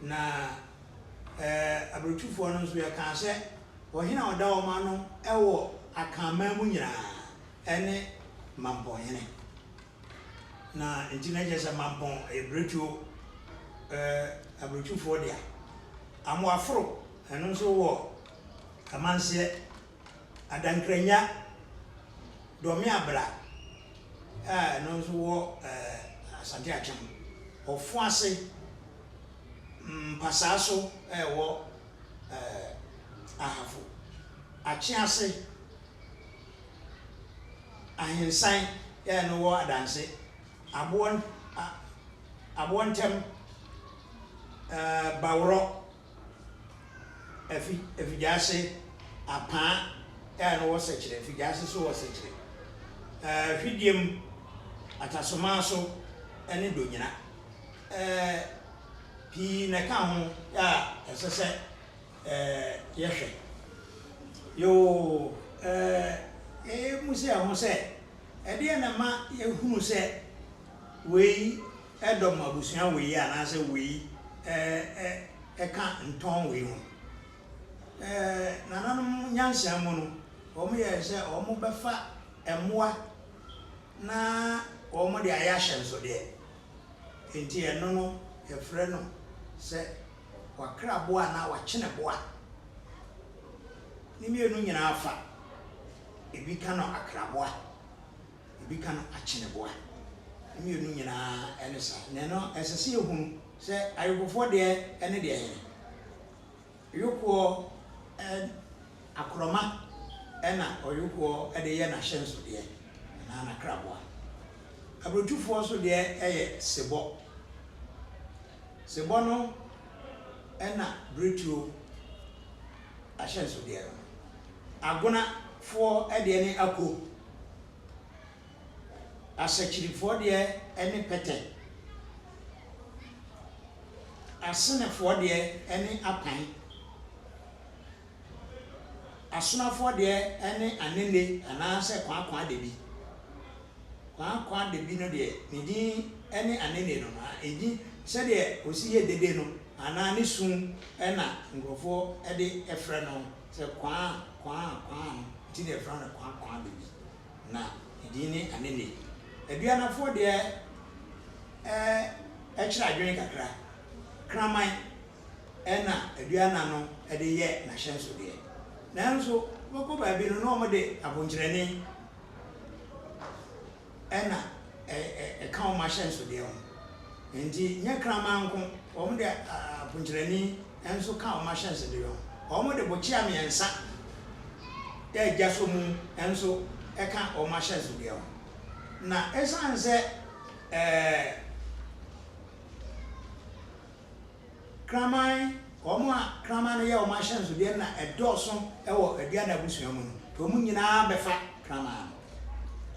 na abrotufo no so ya kan se ohina oda o ma no ewo akama mu nyina ene mampon yene na entina je se mampon ebretu abrotufo dia amo afro eno so wo amanse adankranya domi abra no so wo asante acham ofo ase pasaso wo ahafo achi ase ahensan no wo adanse abontem bawro efijase apa no wo sekire efijase so wo sekire hwidiem atasomaso ene donyina pi na ka ho ya esese yehwe yo musi ahụ se ede na ma ehunu se wei edom abusua wei ana se wei ka nton wei ho nananum nyansia mu no omo ye se omo befa emoa na omo de ayahye so de enti eno no efre no se wakra boa na wachene boa ni mienu nyina afa ebi ka no akraboa ebi ka no achene boa ni mienu nyina enesa ne no esese ehunu se ayobofo de ene de ene yoko akroma ena oyoko ede ye na hyenso de na akraboa abrotufo so de eye sebo no ena bretuo ahyenso de agona fo ede ne ako asachirifo de ene pete asenefo de ene apan asonafo de ene anene anase kwa de bi kwa de bi no de nidi ene anene no na edi se de osi ye dede no ana ne sun ena ngrofo ede efre no se kwa ti de efre no kwa de bi na edi ne anene aduanafo de ekira adwen kakra kraman ena aduana no ede ye na hyenso de nanso boko ba bi no mo de abonkyerene ena ka o ma hyenso de enti nya kraman nko o mo de abonkyerene enso ka o ma hyenso de o mo de bochia miensa ya jaso mu enso ka o ma hyenso de na esanse kraman Oma krama na ye o ma hyenso de na edoso ewo aduana busua mu no to mu nyina befa krama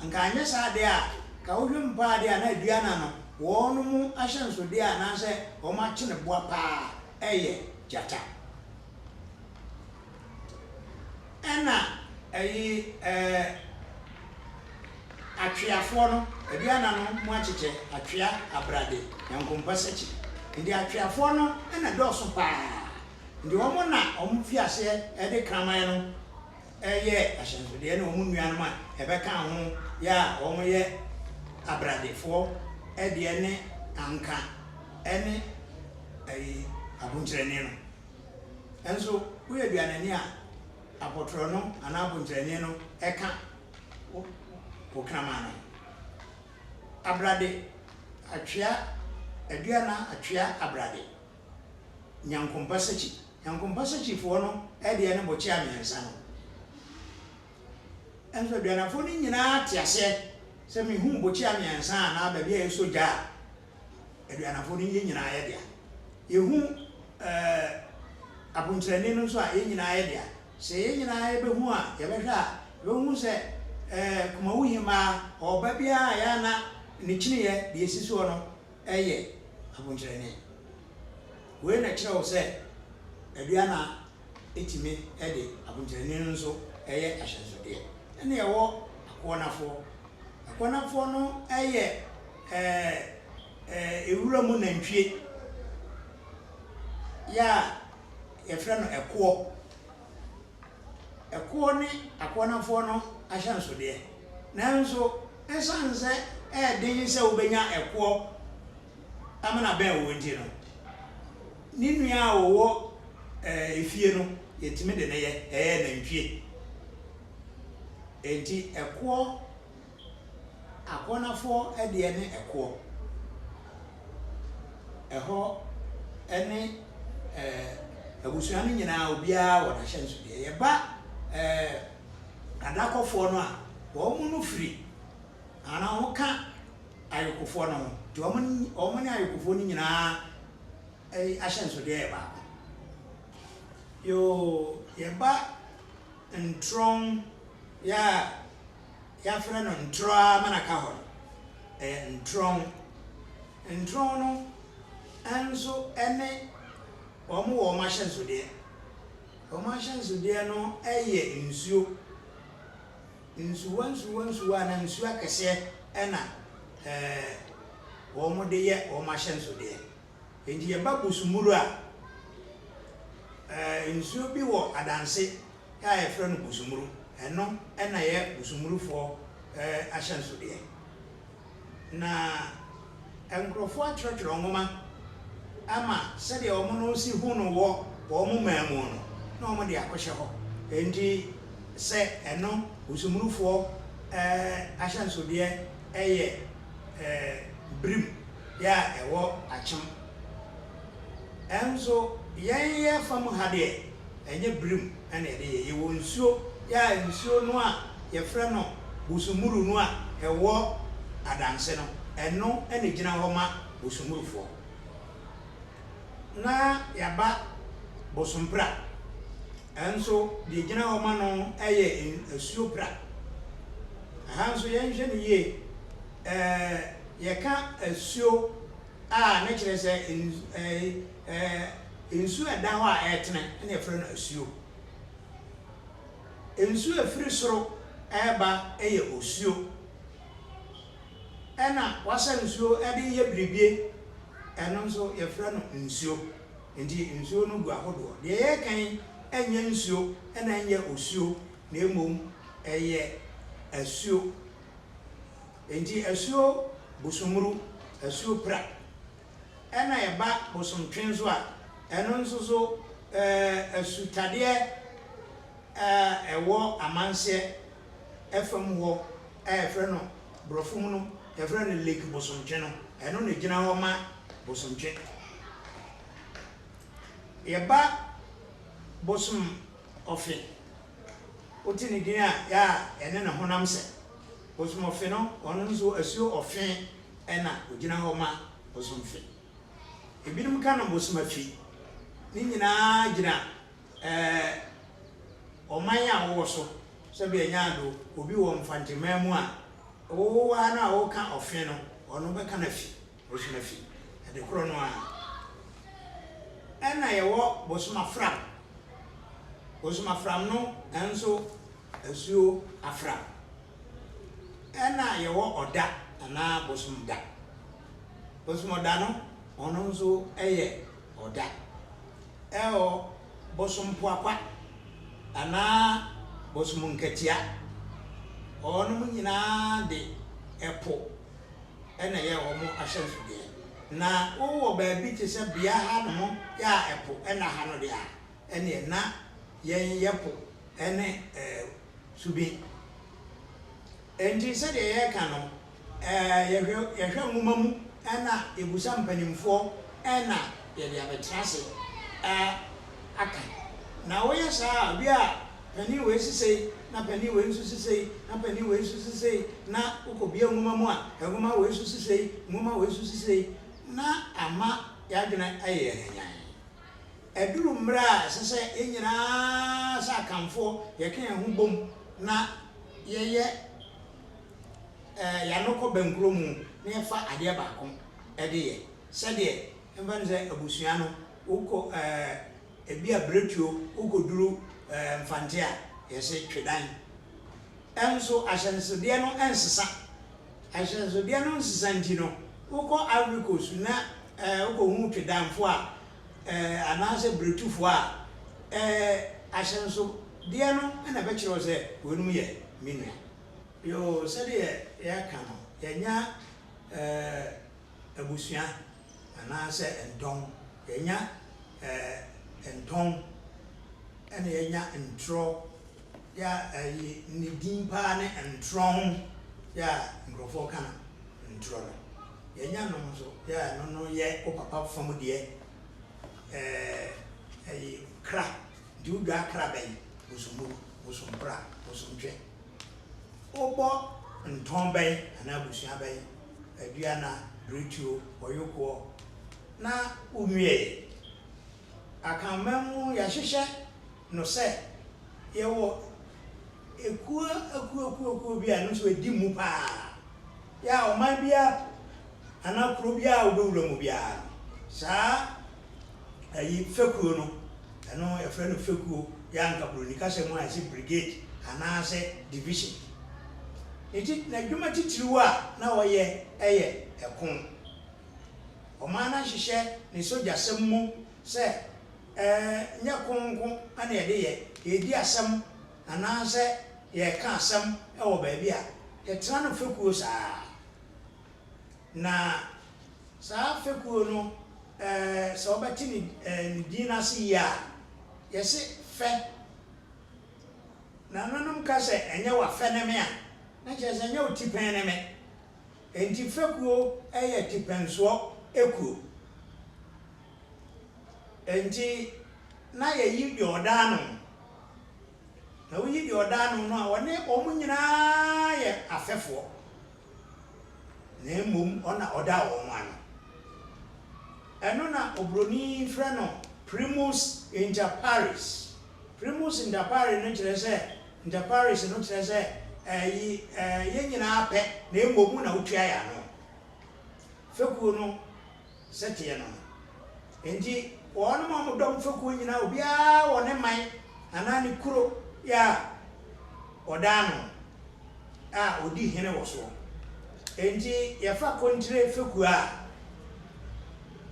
anka anya sa de a ka wohwempa de a na aduana no wono mu ahyenso de a na se o ma chene boa pa eye jata ena atweafo no aduana no mu acheche atwea abrade yankompa sechi ndi atweafo no ena doso pa ndi omo na omo fiase ede kraman no eye ahyenso de na omo nua no ma ebeka ho ya omo ye abradefo ede ne anka ene abunkyerene no enso wo aduanani a apotro no ana abunkyerene no eka wo kraman no abrade atwea aduana atwea abrade nyankompa sechi fo no ede ne bochi amiensa no enso aduana fo ni nyina tiase se mi hu bochi amiensa na ba bia yesoja aduana fo ni nyina ye dia ye hu abunkyerene no so a ye nyina ye dia se ye nyina ye be hu a ye be hwa be hu se kuma wuhima oba bia ya na ni chine ye de esiso no eye abunkyerene we na kire wo se aduana etime ede abunkyerene nso eye ahyenso de ene ye wo akonafo no eye ewura mu nantwie ya yɛfrɛ no ɛkoɔ ne akɔnafoɔ no ahyɛnsodeɛ nanso ɛsan sɛ ɛden sɛ wobɛnya ɛkoɔ amana bɛn wo nti no ne nua a wɔwɔ efie no yɛtumi de ne yɛ ɛyɛ nantwie enti ɛkoɔ akɔnafoɔ ɛdeɛ ne ɛkoɔ ɛhɔ ɛne abusua no nyinaa obiara wɔ n'ahyɛnsodeɛ yɛba adakɔfoɔ no a wɔn no firi ana wɔka ayekofoɔ no ho nti wɔn ne ayekofoɔ no nyinaa ahyɛnsodeɛ yɛ baako yoo yɛba ntrɔn yɛafrɛ no ntrɔa mana ka hɔ ntrɔn no ɛnso ɛne wɔn wɔ wɔn ahyɛnsodeɛ no ɛyɛ nsuwa na nsuo akɛseɛ ɛna wɔn de yɛ wɔn ahyɛnsodeɛ nti yɛba busumuru a nsuo bi wɔ adanse a yɛfrɛ no busumuru ɛno ɛna yɛ busumurufoɔ ahyɛnsodeɛ na nkurɔfoɔ atwerɛtwerɛ nwoma ama sɛdeɛ wɔn no si hu no wɔ wɔn man mu no na wɔn de akɔhyɛ hɔ nti sɛ ɛno busumurufoɔ ahyɛnsodeɛ ɛyɛ birim yɛ a ɛwɔ akyem ɛnso yɛn fam ha deɛ ɛnyɛ birim ɛna yɛde yɛwɔ nsuo yɛ a nsuo no a yɛfrɛ no busumuru no a ɛwɔ adanse no ɛno ɛna gyina hɔ ma busumurufoɔ na yaba bosompra ɛnso deɛ gyina hɔ ma no ɛyɛ asuo pra aha nso yɛnhwɛ no yie yɛka asuo a ne kyerɛ sɛ nsuo ɛda hɔ a ɛtene ɛna yɛfrɛ no asuo nsuo afiri soro ɛba ɛyɛ osuo ɛna wasa nsuo ɛde yɛ biribie ɛno nso yɛfrɛ no nsuo nti nsuo no gu ahodoɔ deɛ yɛkan ɛnyɛ nsuo ɛna ɛnyɛ osuo na mmom ɛyɛ asuo nti asuo busumuru asuo pra ɛna yɛba bosontwe nso a ɛno nso so asutadeɛ ɛwɔ amanseɛ ɛfam hɔ ɛyɛfrɛ no borɔfo mu no yɛfrɛ no lake bosontwe no ɛno na gyina hɔ ma bosontwe yɛba bosom ɔfe wote ne din a ɛne ne honam sɛ bosom ɔfe no ɔno nso asuo ɔfe ɛna ogyina hɔ ma bosomfe ebinom ka no bosom afi ne nyinaa gyina ɔman a wɔwɔ so sɛ bi anya ado obi wɔ mfanteman mu a wɔwɔ na wɔka ɔfe no ɔno bɛka na fi bosom afi ɛde korɔ no a ɛna yɛwɔ bosom afram no ɛnso asuo afram ɛna yɛwɔ ɔda anaa bosom da bosom ɔda no ɔno nso ɛyɛ ɔda ɛwɔ bosom poakwa anaa bosom nkatia ɔnom nyinaa de ɛpo ɛna yɛ wɔn ahyɛnsodeɛ na wowɔ baabi te sɛ bea ha no ho yɛ a ɛpo ɛna ha no deɛ a ɛneɛ na yɛn yɛpo ɛne subi enti sɛdeɛ yɛka no yɛhwɛ nwoma mu ɛna ebusa mpanimfoɔ ɛna yɛde abɛtena ase aka na wɔyɛ saa bi a panin wɔ esisei na panin wɔ nso sisei na panin wɔ nso sisei na wokɔ bia nwoma mu a nwoma wɔ nso sisei nwoma wɔ nso sisei na ama yɛadwene ayɛ yɛnyan ɛduru mmerɛ a ɛsɛ sɛ yɛn nyinaa sɛ akamfoɔ yɛka yɛn ho bom na yɛyɛ yɛanokɔ bankuro mu na yɛfa adeɛ baako ɛde yɛ sɛdeɛ ɛmfa no sɛ abusua no wokɔ ebi abretuo wokɔduru mfante a yɛsɛ twedan ɛnso ahyɛnsodeɛ no ɛnsesa ahyɛnsodeɛ no nsesa nti no wokɔ Ivory Coast na wokɔhu twedanfo a anaasɛ bretufo a ahyɛnso deɛ no na bɛkyerɛ sɛ wɔnum yɛ minua yo sɛdeɛ yɛka no yɛnya abusua anaasɛ ntɔn yɛnya ntɔn ɛna yɛnya ntorɔ ya ne din paa ne ntorɔn ya nkurɔfoɔ ka no ntorɔ no yɛnya no nso ya no yɛ o papa fam deɛ kra di udwa kra bɛyi bosompra bosontwe obɔ ntɔn bɛyi ana abusua bɛyi aduana bretuo ɔyokoɔ na umie akamamu yɛhyehyɛ no sɛ yɛwɔ ekuo bi a no so edi mu paa ya ɔman bia ana kuro bia obewura mu bia saa fekuo no ɛno yɛfrɛ no fekuo ya nkabroni kasɛ mu a ɛsɛ brigade anaasɛ division enti na dwuma titiriw a na wɔyɛ ɛyɛ ɛko ɔman na hyehyɛ ne soja sɛm mu sɛ nya konko ana yɛdi asɛm anaasɛ yɛka asɛm ɛwɔ baabi a yɛtena no fekuo saa na saa fekuo no sɛ wɔbɛte ne din ase yi a yɛse fɛ na nanom ka sɛ ɛnyɛ wafɛ ne me a na kyerɛ sɛ ɛnyɛ wo tipɛn ne me enti fekuo ɛyɛ tipɛnsoɔ ekuo enti na yɛyi deɛ ɔdaa no na woyi deɛ ɔdaa no a wɔne ɔmo nyinaa yɛ afɛfoɔ na mmom ɔna ɔda wɔn ano ɛno na obroni frɛ no primus inter pares no kyerɛ sɛ inter pares no kyerɛ sɛ yɛn nyinaa pɛ na mmom na wotua yɛ ano fekuo no sɛteɛ no enti wɔn mo dɔm fekuo nyinaa obiara wɔ ne man anaa ne kuro ya ɔdaa no a odi hene wɔ so enti yɛfa kontire fekuo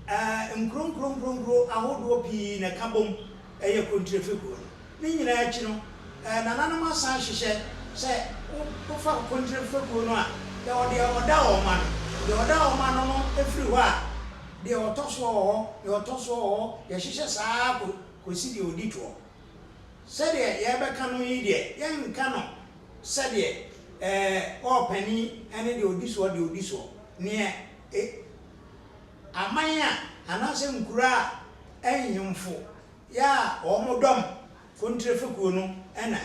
a nkronkronkronkro ahodoɔ pii na ka bom ɛyɛ kontire fekuo no ne nyinaa akyi no nananom asan hyehyɛ sɛ wofa kontire fekuo no a deɛ ɔda wɔ ma no deɛ ɔda wɔ ma no ɛfiri hɔ a deɛ ɔtɔ so wɔ hɔ yɛhyehyɛ saa kɔsi deɛ ɔdi toɔ sɛdeɛ yɛbɛka no yi deɛ yɛnka no sɛdeɛ ɔɔpani ɛne deɛ ɔdi soɔ neɛ aman a anaasɛ nkura a ɛnyemfo ya ɔmo dɔm kontire fekuo no ɛna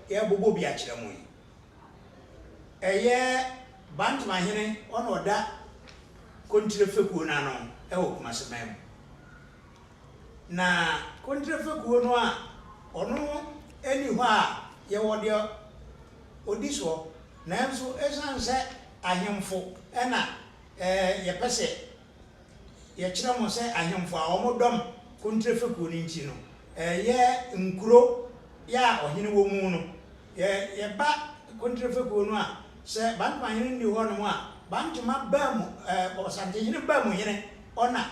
yɛbobɔ bi akyerɛ mo yi ɛyɛ bantamahene ɔna ɔda kontire fekuo no ano ɛwɔ Kumaseman mu na kontire fekuo no a ɔno ɛni hɔ a yɛwɔ deɛ ɔdi soɔ nanso ɛsan sɛ ahemfo ɛna yɛpɛ sɛ yɛkyerɛ mo sɛ ahemfo a wɔn dɔm kontire fekuo no nti no yɛ nkuro yɛ a ɔhene wɔ mu no yɛba kontire fekuo no a sɛ bantamahene ni hɔ nom a bantama baa mu ɔsantehene baa mu hene ɔna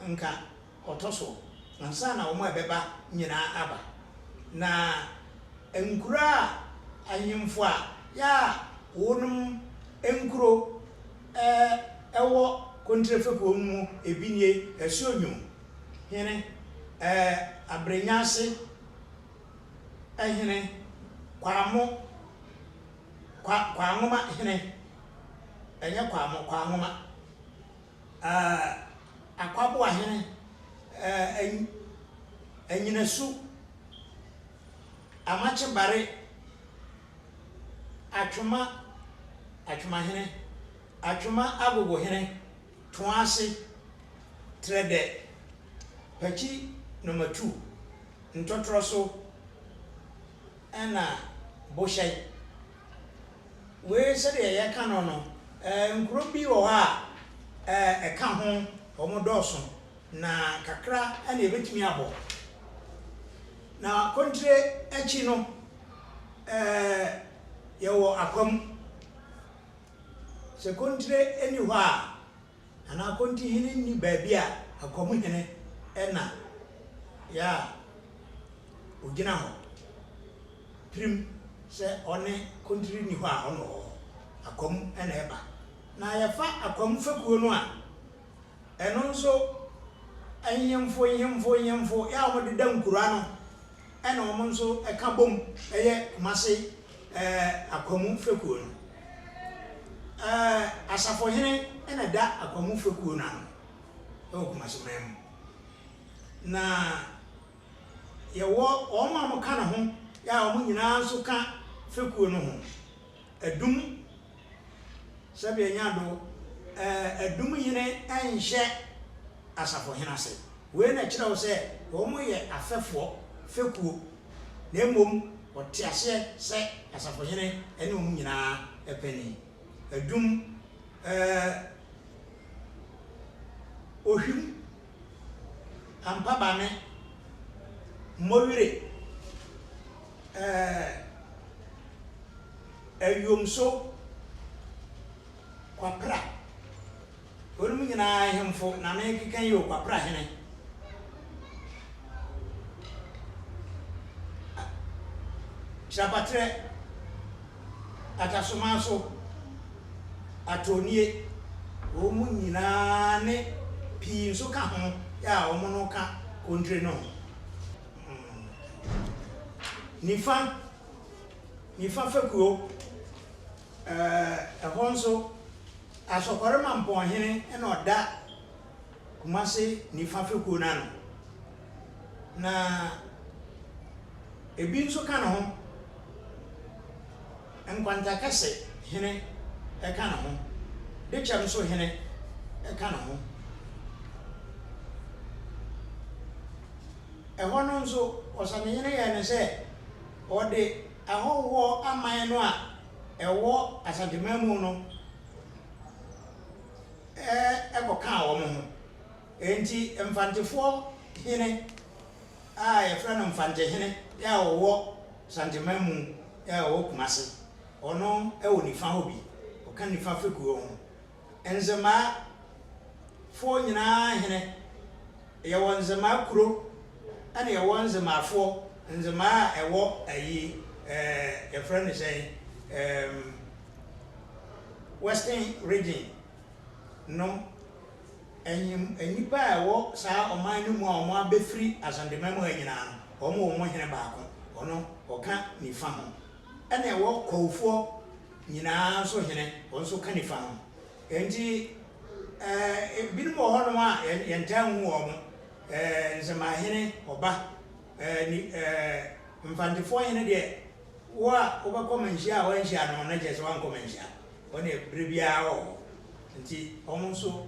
nka ɔtɔ so ansa na wɔn a ɛbɛba nyinaa aba na nkuro a ahemfo a yɛ a wɔnom nkuro ɛwɔ kontire fekuo mu ebi nie Asuonwu hene Abrenyase hene Kwangoma hene ɛnyɛ Kwangoma Akwaboa hene Anyinasu Amakyebare Atwoma hene Atwoma Agogo hene Toase Trede Pachi number 2 Ntotoroso ɛna Bohyɛn we sɛdeɛ yɛka no nkuro bi wɔ hɔ a ɛka ho wɔn dɔɔso na kakra ɛna ebetumi abɔ na kontire akyi no yɛwɔ Akwam sɛ kontire ɛni hɔ a ana kontihene ni baabi a Akwam hene ena ya ogina ho prim se one kontri ni ho a ono akom ena eba na ya fa akom fakuo no a eno nso anyemfo ya wo de dam kura no ena wo nso eka bom eye kumase akom fakuo no asafo hene ena da akom fakuo no ano e kumase mem na yewo oma mo ka na ho ya wo nyina nso ka fakuo no ho adum sabe nya do adum yene enhye asafo hena se we na kire wo se wo mo ye afefo fekuo na emom wo te ase se asafo hene ene wo nyina epani adum ohwim ampa bane mowire ayomso kwapra onu nyina hemfo na me kekan yo kwapra hene chapatre atasomaso atonie omu nyina ne pi so ka ho ya omu no ka kontre no nifa fakuo ehonso asokore mampon hene ena oda kumase nifa fakuo na ebi nso ka no ho enkwanta kase hene eka no ho de cham so hene eka no ho ehono nso osane hene ya ne se ode ahowo aman no a ewo asantemamu no ekoka wo mo ho enti mfantefo hene yefra no mfante hene ya wo santemamu ya wo kumase ono ewo nifa ho bi oka nifa fekuo ho enzema fo nyina hene ya wonzema kuro ana ya wonzema fo nzema ewo ayi yefra no say Western region no enipa ewo sa oman no mu a omo abefri asandemamu anyina no omo hene baako ono oka nifa ho ena ewo kowfo nyina so hene onso ka nifa ho enti binum ho no a yentan hu omo nzema hene oba ni mfantefo hene de wa obakomanhia wa nhia no na je so wan komanhia one brebia ho nti omo so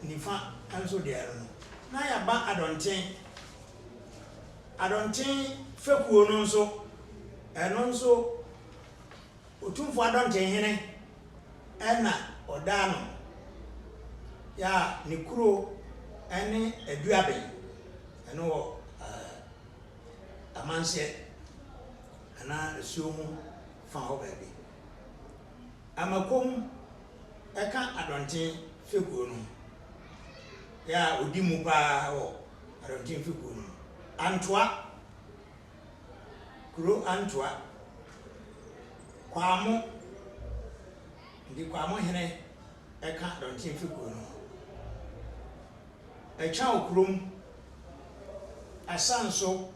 nifa anso de no na ya ba adonten fekuo no nso eno nso otumfo adonten hene ena odano ya nikuro ene aduaben eno amanse ana suomu fa ho baabi amakom eka adonten fekuo no ya odimu pa ho adonten fekuo no Antwa kuro Antwa kwamo ndi kwamo hene eka adonten fekuo no echa okurum asanso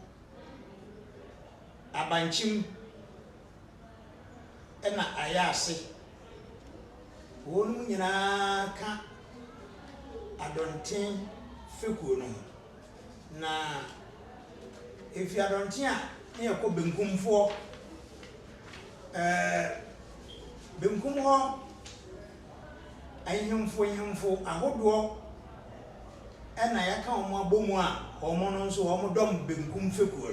abanchim ena ayase wonu nyina ka adonten fekuo no na efi adonten a na yakọ benkumfo benkum ho ayemfo ahodo ena yaka omo abomu a omo no nso omo dom benkum fekuo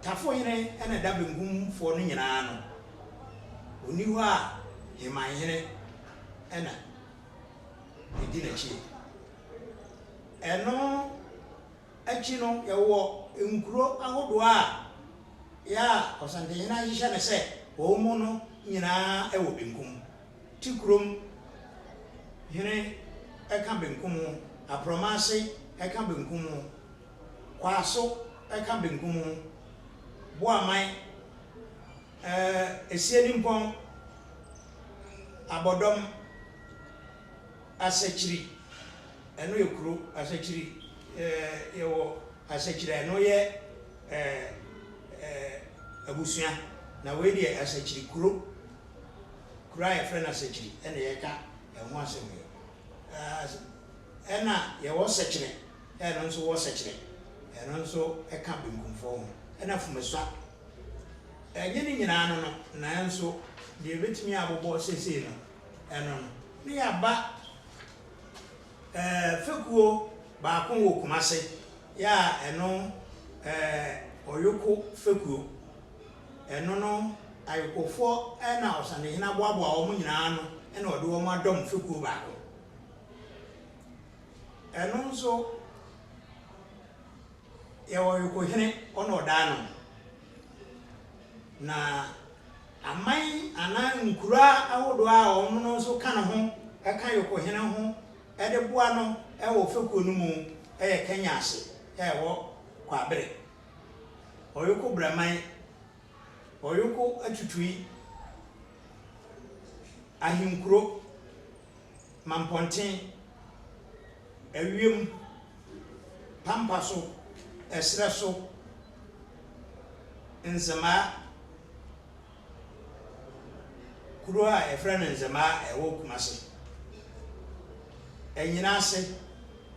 tafo hene ena da benkum fo no nyina no oni ho a heman hene ena edi na chi eno achi no yawo enkuro ahodo a ya osante hena yisha ne se omo no nyina ewo benkum tikurom hene eka benkum apromase eka benkum kwaso eka benkum boaman esieni mpon abodom asechiri eno yekuru asechiri yewo asechiri eno ye abusua na we de asechiri kuro ya friend asechiri ene yeka emo asemi ena ye wo sechiri eno nso wo sechiri eno nso eka benkumfo ena fumeswa nyini nyina no na nso de betimi abobo sese no eno ni aba fekuo ba ko wo kumase ya eno oyoko fekuo eno no ayokofo ena osane hina boabo a wo nyina no ena ode wo madom fekuo ba ko eno nso ya oyoko hene ono dano na amai ana nkura awodo a ono no nso ka na ho aka yoko hene ho ede boa no wo fekuo no mu Kenya ase wo kwabere oyoko braman oyoko atutui ahinkuro mamponten awiem pampaso esreso nzema kuro a efrena nzema wo kumase enyina ase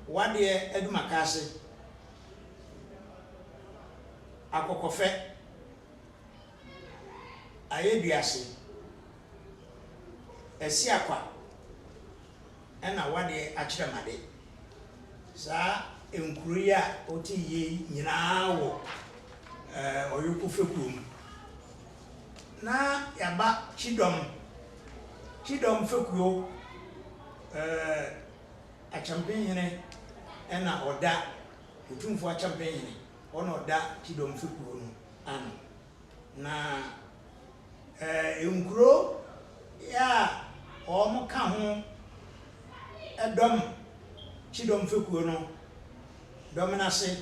wade edumakase akokofe ayeduase esiakwa ena wade akyeremade sa enkuruya otiye nyina wo oyoko fekuum na yaba chidom fekuo a champion hene ena oda utumfo a champion hene ona oda chidom fekuo no ano na enkuro ya omo ka ho edom chidom fekuo no dominase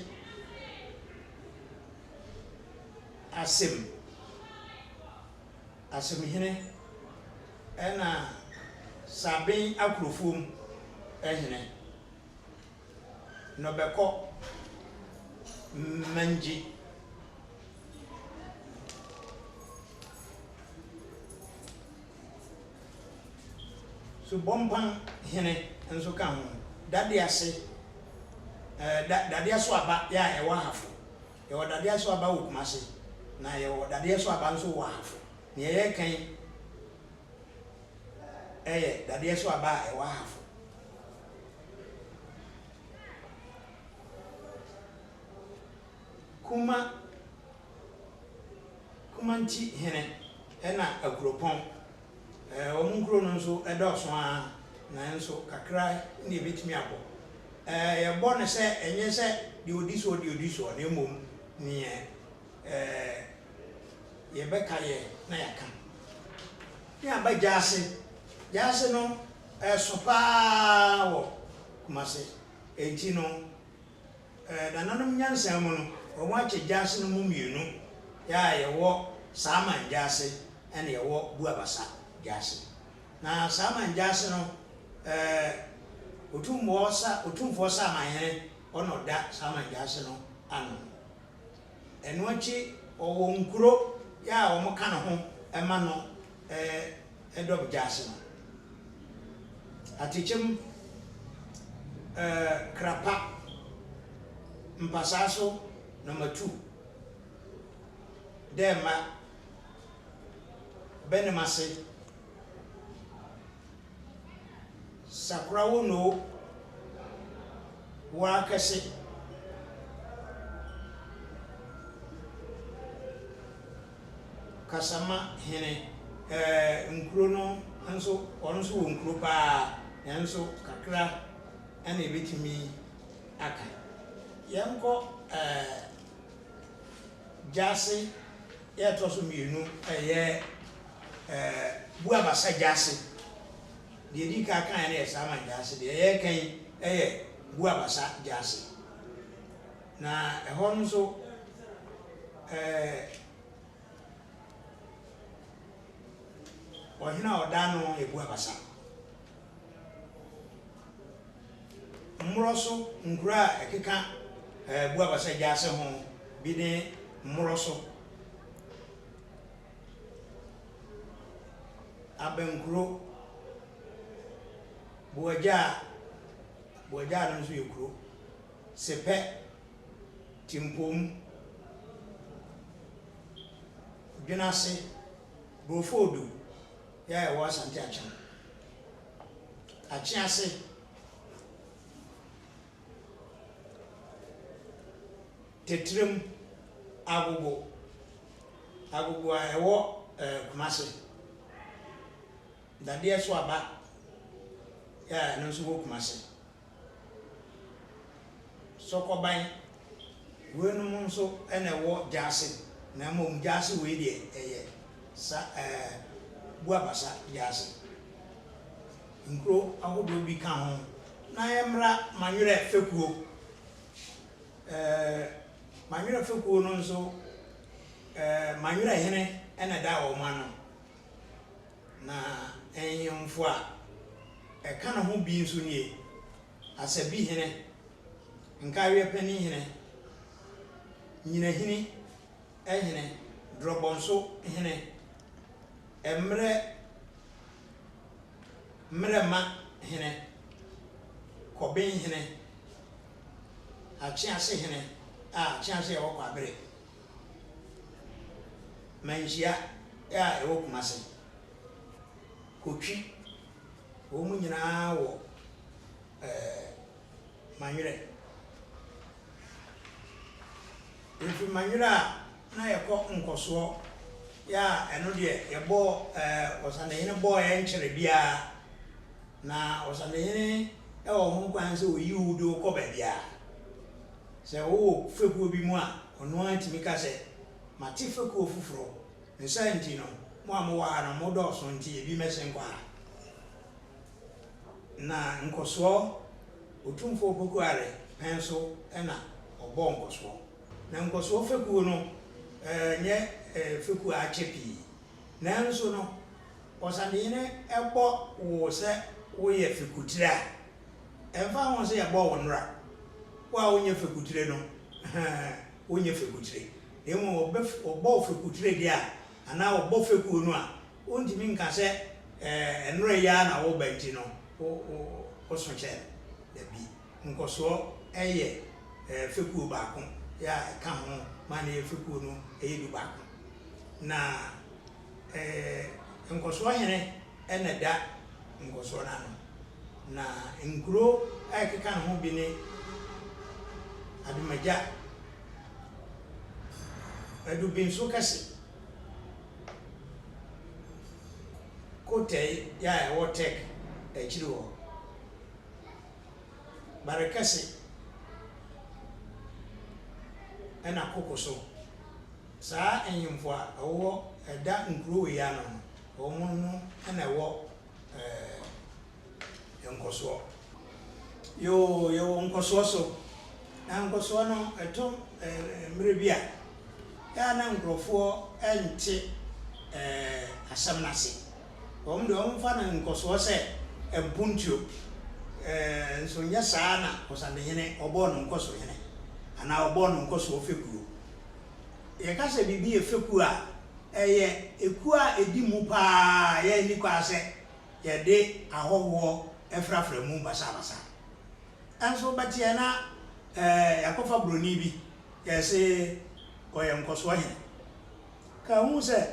asem hene ena sabin akrofom ehene no beko manji so bompan hene enso ka ho dade ase dade aso aba ya ewa hafo ye dade aso aba wo kumase na ye dade aso aba nso wo hafo ne ye kan dade aso aba ewa hafo kumanti hene ena akuropon omunkuro no nso edoso a na nso kakra ne betimi abo ye bo ne se enye se de odiso na emom ne ye beka ye na yaka ni abajase jase no sopa wo kumase enti no dananom nyansa mu no omo ache jase no mu mienu ya ye wo saman jase ene ye wo buabasa jase na saman jase no otumfo sa manye ono da saman jase no ano eno achi owo nkuro ya omo ka no ho ema no edob jase no atichim krapa mpasaso number 2 dema benemase sakrawo no wakase kasama hene nkuro no anso onso wo nkuro pa enso kakra ana ebetimi aka yanko jase ya toso mienu buabasa jase de di ka kan na esama jase de kan Buabasa Jase. Na Honso Ohina Odano Buabasa. Mroso Nkura Ekeka Buabasa Jase hon bine Mroso Abenkuro Buaja no nso yekuro Sepe Timpom Dwenase Brofodu ya ewa Asante Achem Achiase Tetrem Agogo a ewo Kumase Dade so aba ya no nso wo Kumase Sokoban wenum nso ene wo Jase na mom Jase we de eye sa Buabasa Jase nkro ahodo bi ka ho na yemra manwere fekuo manwere fekuo no nso manwere hene ene da wo ma no na enyomfo a eka na ho bi nso nie asabi hene nkawe pani hene nyina hini ehene drobonso hene mrema hene kobin hene achiase hene achiase wo kwabere manjia ya ewo Kumase Kotwi wo mu nyina wo manwere If Manura na yako nkoso ya eno de yebo osande hene boy enchere bia na osande hene e wo ho kwan se oyi udo ko ba bia se wo feku bi mu a ono antimi ka se mati feku ofufuro nsa nti no mo amwa na mo do so nti ebi mesen kwa na nkoso otumfo poku are penso ena obo nkoso na nkoso feku no nye feku achepi na nso no osande ne ebo wo se wo ye fekutira emfa ho se ye bo wonra wa wonye fekutire no wonye fekutire emu obo fekutire dia ana obo feku no a ontimi nka se enre ya na wo banti no o so che da bi nkoso eye feku baako ya ka ho mane feku no eye du baako na nkoso hene ene da nkoso na no na nkuro akeka ho bi ne adumaja adu binso kase kote ya wotek echiri wo barekase ena kokoso sa enyimfo a wo eda nkuro we ya no omo no ena wo nkoso yo nkoso so na nkoso no eto mrebia ya na nkrofo ente asam nase omde omfa na nkoso se empuntio nso nya sana osande hene obo no nkoso hene ana obo no nkoso ofekuo ye ka se bibi efeku a eye eku a edi mu pa ye ni kwa se ye de ahowo efrafra mu basa anso batie na yakofa broni bi ye se oye nkoso hene ka hu se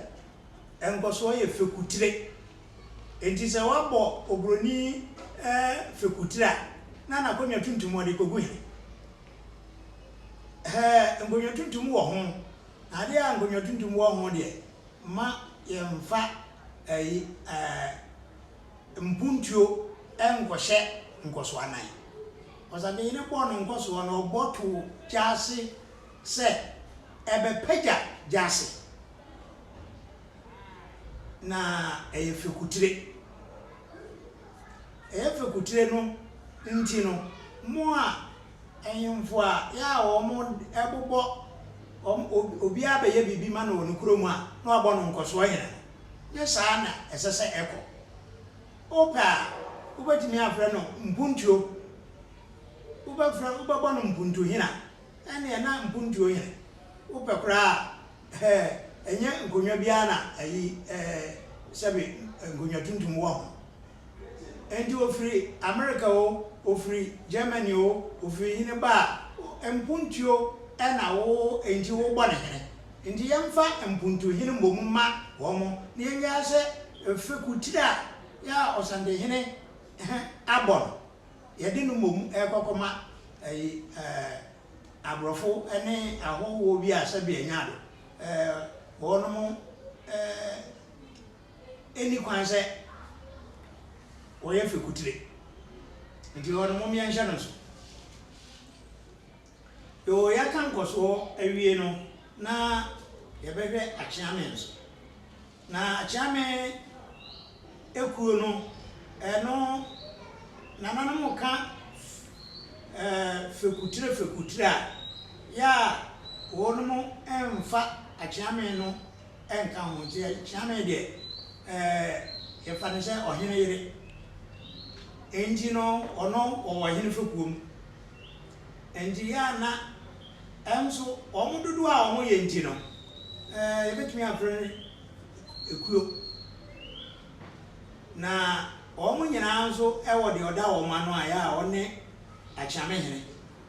enkoso ye fekutire enti se wabo obroni fekutira na konwa tuntum ode kogu hene ngonwa tuntum wo ho ade a ngonwa tuntum wo ho de ma yemfa mpuntuo enkohye nkoso anan osade ne bo no nkoso no obotu jase se ebe peja jase na efekutire no ntino mo a enyimfo a ya o mo ebobo obi abeye bibi ma na onu kuro mu a na obo no nkoso hene ye saa na esese eko opa ubetimi afre no mpuntuo ubebo no mpuntu hina ene na mpuntuo hina upekura enye nkonwa bia na ayi sebe nkonwa tuntum wo ho enti ofiri America ofiri Germany ofiri hine ba mpuntuo ena wo enti wo bɔ ne hene enti yemfa mpuntu hene mbomma wo mo ne yenya se fekutira ya osande hene abon yede no mom ekokoma ayi abrofo ene ahowo bi asabe anya do wono mo eni kwanse wo ye fekutire enti wono mo mianhya no so yo ya kan koso awie no na yebehwe achiame nso na achiame ekuo no eno na nanamu ka fekutire ya wono mo emfa achiame no enka ho je achiame de yefa ne se ohene yire enji no ono ohene fekuom enji ya na enso omududu a omo ye nti no yebetumi afre ekuo na omo nyina nso ewo de oda wo ma no aya one achiame hene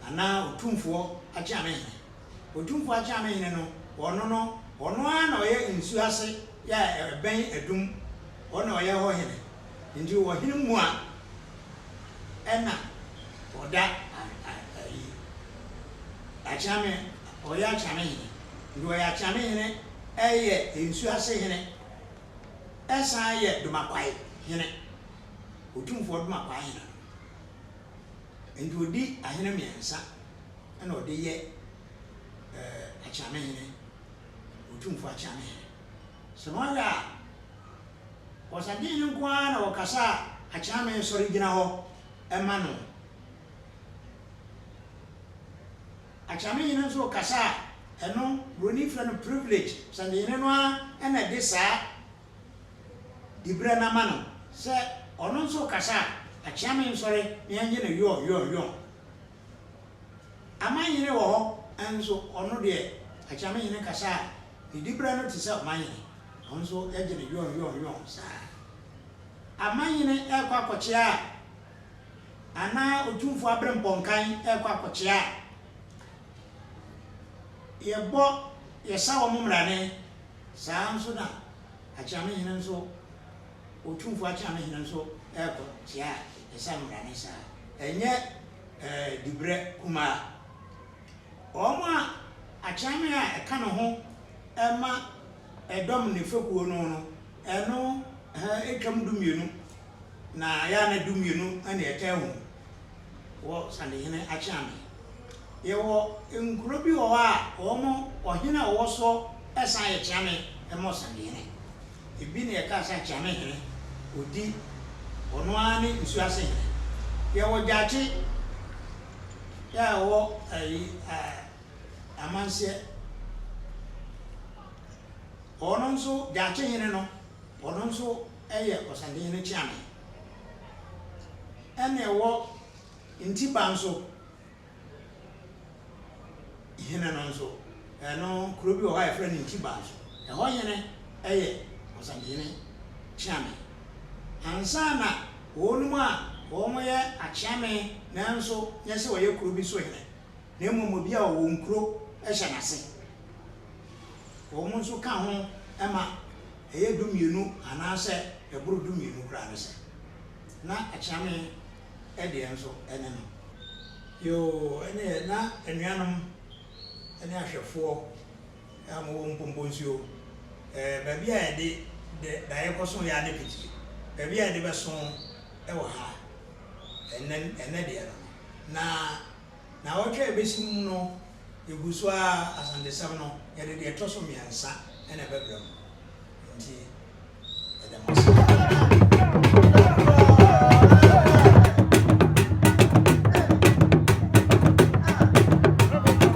ana otumfo achiame hene otumfo achiame hene no ono ana oye nsu ase ya ben edum ono oye ho hene nti wo hene mu a ena oda achiame oya achiame hene ndi oya achiame hene eye nsu ase hene esa ye dumakwai hene otumfo dumakwai hene ndi odi ahene miensa ena odi ye achiame hene otumfo achiame hene semaya wasadini kwa na wakasa achiame sori gina ho emano achiame hene so kasa eno broni friend privilege sande hene no ena de saa dibra na mano se ono so kasa achiame sori me anye na yo amanyere wo ho enso ono de achiame hene kasa dibra no tisa amanyere onso eje na yo saa amanyere ekwa kochia ana otumfo abremponkan ekwa kochia yebo yesa wo mumrane saa nso na achiame hene nso otumfo achiame hene nso eko tia yesa mumrane saa enye dibre kuma oma achiame a eka no ho ema edom ne fekuo no eno etwam dumienu na ya na dumienu ana etehu wo sande hene achiame yewo nkuro bi wo a omo ohina wo so esa ye chiame emo sande hene ebi ne ka sa chiame hene odi ono ani nsu ase hene yewo jachi ya wo amanse ono nso jachi hene no ono nso eye osande hene chiame ene wo ntiba nso hene no nso eno kuro bi wo ha efre ntiba nso eho hene eye osande hene chiame ansana wonum a wo ye achiame nanso nyese wo ye kuro bi so hene na emu bi a wo nkuro ehya nase wo mo nso ka ho ema eye dumienu anase eburu dumienu kra ne se na achiame ede enso ene no yo ene na enuanum ene ahwefo amu mpombonsio ba bia ede da yekoso ya ne piti ba bia ede beso ewo ha ene de na otwa ebesimu no eguso a asandesam no yede de etoso miansa ene bebram nti edemasa